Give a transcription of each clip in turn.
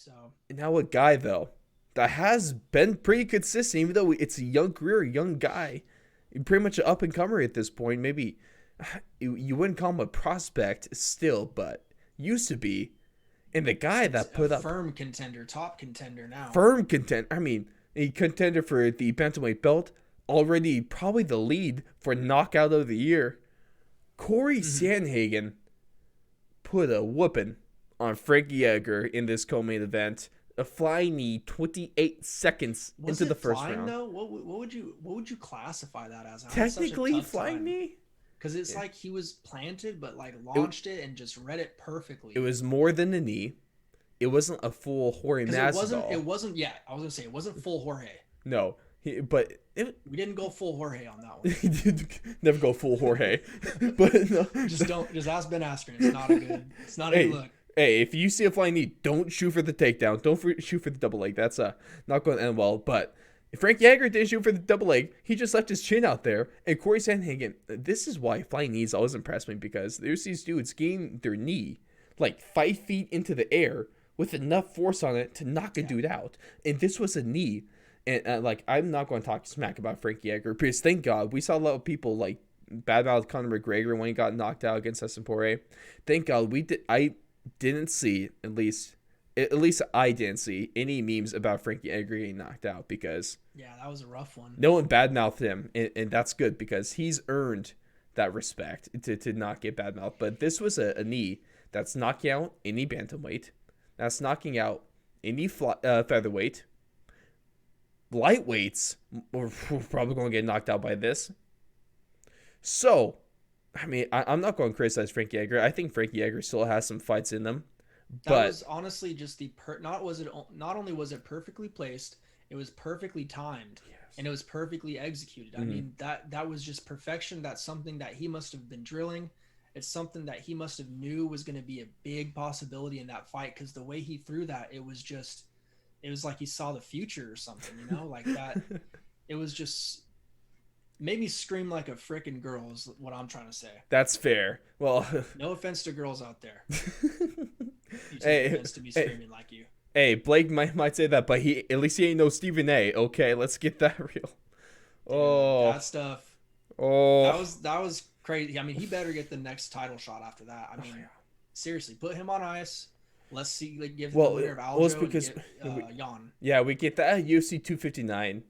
So And now a guy though that has been pretty consistent, even though it's a young career, young guy, pretty much an up and comer at this point. Maybe you wouldn't call him a prospect still, but used to be. And the guy that a put up firm contender, top contender now. firm content. I mean, a contender for the bantamweight belt, already probably the lead for knockout of the year. Cory Mm-hmm. Sandhagen put a whooping on Frankie Edgar in this co-main event. A flying knee, 28 seconds Was into the it first flying round. though? What would you classify that as? I had such a Technically, tough flying time knee. because it's Yeah. like he was planted, but like It launched it and just read it it perfectly. was more than a knee. It wasn't a full Jorge Because it Masvidal. wasn't. Yeah, I was gonna say it wasn't full Jorge. No, but it. We didn't go full Jorge on that one. He did never go full Jorge, but no. Just don't. Just ask Ben Askren. It's not a good. It's not a good Hey, look. hey, if you see a flying knee, don't shoot for the takedown. Don't shoot for the double leg. That's not going to end well. But if Frankie Edgar didn't shoot for the double leg, he just left his chin out there. And Cory Sandhagen, this is why flying knees always impress me, because there's these dudes getting their knee like 5 feet into the air with enough force on it to knock a Yeah. dude out. And this was a knee. And like, I'm not going to talk smack about Frankie Edgar, because thank God we saw a lot of people like badmouth Conor McGregor when he got knocked out against Dustin Poirier. Thank God we did. I didn't see, at least I didn't see any memes about Frankie Edgar getting knocked out, because Yeah, that was a rough one. no one badmouthed him, and that's good because he's earned that respect to not get badmouthed. But this was a knee that's knocking out any bantamweight, that's knocking out any featherweight. Lightweights are probably going to get knocked out by this. So, I mean, I'm not going to criticize Frankie Edgar. I think Frankie Edgar still has some fights in them, That but was honestly just not only was it perfectly placed, it was perfectly timed and it was perfectly executed. I mm-hmm. mean, that was just perfection. That's something that he must have been drilling. It's something that he must have knew was going to be a big possibility in that fight, because the way he threw that, it was like he saw the future or something, like that. It was just made me scream like a freaking girl is what I'm trying to say. That's fair. Well, No offense to girls out there. You take hey, offense to me hey, screaming like you. hey, Blake might say that, but he at least he ain't no Stephen A. Okay, let's get that real. Dude, Oh, that stuff oh, that was crazy. I mean, he better get the next title shot after that. I mean, yeah. seriously, put him on ice. Let's see, like, give the Well, winner of it's Aljo and because get Jan. yeah, we get that at UFC 259.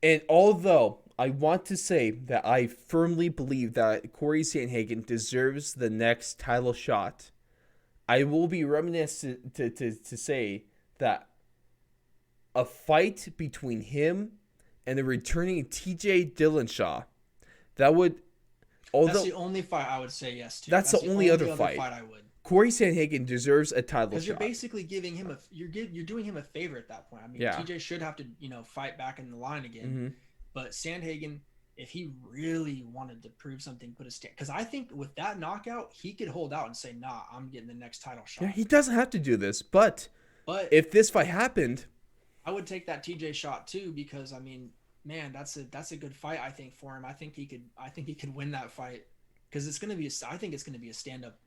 And although I want to say that I firmly believe that Cory Sandhagen deserves the next title shot, I will be reminiscent to say that a fight between him and the returning TJ Dillashaw, that would, That's although the only fight I would say yes to. that's That's the the only only other other fight, fight I would. Cory Sandhagen deserves a title Because you're shot. basically giving him you're doing him a favor at that point. I mean, Yeah. TJ should have to fight back in the line again, Mm-hmm. but Sandhagen, if he really wanted to prove something, put a stand, because I think with that knockout he could hold out and say, "Nah, I'm getting the next title Yeah, shot." he doesn't have to do this, but But if this fight happened, I would take that TJ shot too, because I mean, man, that's a good fight. I think for him, I think he could win that fight, because it's gonna be I think it's gonna be a stand up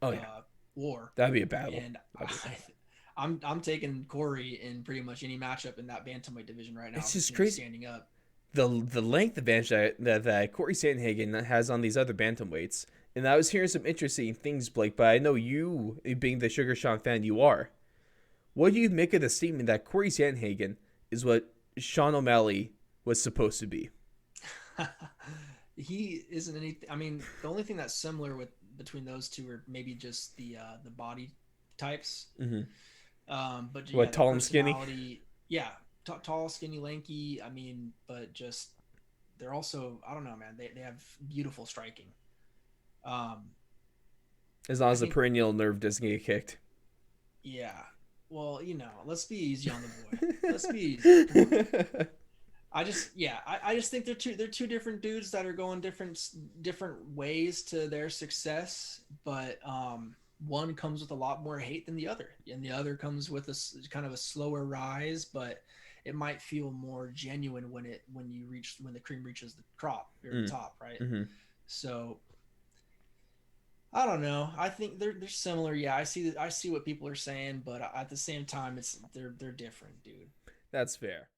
oh yeah, war, that'd be a battle. and That'd be a battle. I'm taking Corey in pretty much any matchup in that bantamweight division right now It's if he's just gonna be crazy. standing up. The length advantage that Cory Sandhagen has on these other bantamweights. And I was hearing some interesting things, Blake, but I know you, being the Sugar Sean fan you are, what do you make of the statement that Cory Sandhagen is what Sean O'Malley was supposed to be? He isn't anything. I mean, the only thing that's similar with between those two are maybe just the body types. Mm-hmm. But yeah, What, the tall and skinny? personality, yeah, tall, skinny, lanky. I mean, but just they're also, I don't know, man. They have beautiful striking. Um, As long I as the think, perennial nerve doesn't get kicked. yeah. Well, let's be easy on the boy. Let's be easy. Come on. I just think they're two different dudes that are going different ways to their success, but one comes with a lot more hate than the other, and the other comes with kind of a slower rise, but it might feel more genuine when the cream reaches the crop or the Mm, top, right? mm-hmm. So I don't know. I think they're similar. Yeah, I see what people are saying, but at the same time, they're different, dude. That's fair.